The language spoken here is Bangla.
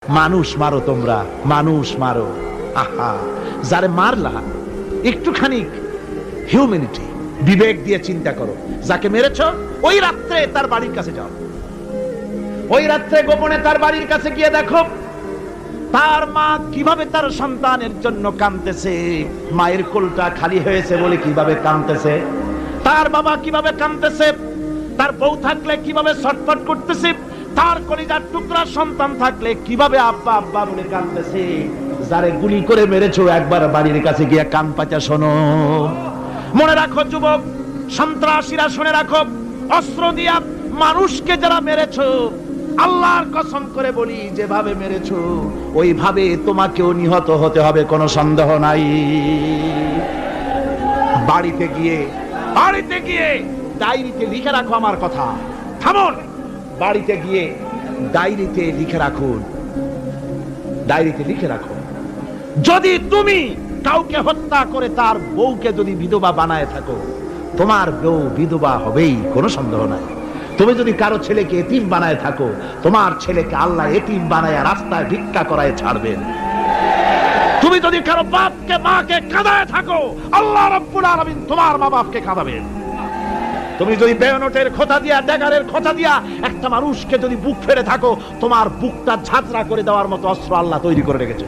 মানুষ মারো, তোমরা মানুষ মারো। আহা, যারে মারলা একটুখানি হিউম্যানিটি, বিবেক দিয়ে চিন্তা করো। যাকে মেরেছ ওই রাত্রে তার বাড়ির কাছে যাও, ওই রাত্রে গোপনে তার বাড়ির কাছে গিয়ে দেখো তার মা কিভাবে তার সন্তানের জন্য কাঁদতেছে। মায়ের কোলটা খালি হয়েছে বলে কিভাবে কাঁদতেছে, তার বাবা কিভাবে কাঁদতেছে, তার বউ থাকলে কিভাবে ছটফট করতেছে, তার কলিজার টুকরা সন্তান থাকলে কিভাবে আব্বা আব্বা বলে কাঁদতেছে। যারে গুলি করে মেরেছো একবার বাড়ির কাছে গিয়ে কান পাচা শোনো। মনে রাখো যুবক, সন্ত্রাসীরা শুনে রাখো, অস্ত্র দিয়া মানুষকে যারা মেরেছো, আল্লাহর কসম করে বলি যেভাবে মেরেছো ওইভাবে তোমাকেও নিহত হতে হবে, কোনো সন্দেহ নাই। বাড়িতে গিয়ে ডায়েরিতে লিখে রাখো আমার কথা। থামুন, বাড়িতে গিয়ে ডায়েরিতে লিখে রাখুন, ডায়েরিতে লিখে রাখো, যদি তুমি কাউকে হত্যা করে তার বউকে যদি বিধবা বানায় থাকো, তোমার বউ বিধবা হবেই, কোনো সন্দেহ নাই। তুমি যদি কারো ছেলেকে এতিম বানায় থাকো, তোমার ছেলেকে আল্লাহ এতিম বানায় রাস্তায় ভিক্ষা করায় ছাড়বেন। তুমি যদি কারো বাপকে মাকে কাঁদায় থাকো, আল্লাহ রাব্বুল আলামিন তোমার মা বাপকে কাঁদাবেন। তুমি যদি বেয়নটের খোঁচা দিয়া, ড্যাগারের খোঁচা দিয়া একটা মানুষকে যদি বুক ফেড়ে থাকো, তোমার বুকটা ঝাঁঝরা করে দেওয়ার মতো অস্ত্র আল্লাহ তৈরি করে রেখেছে।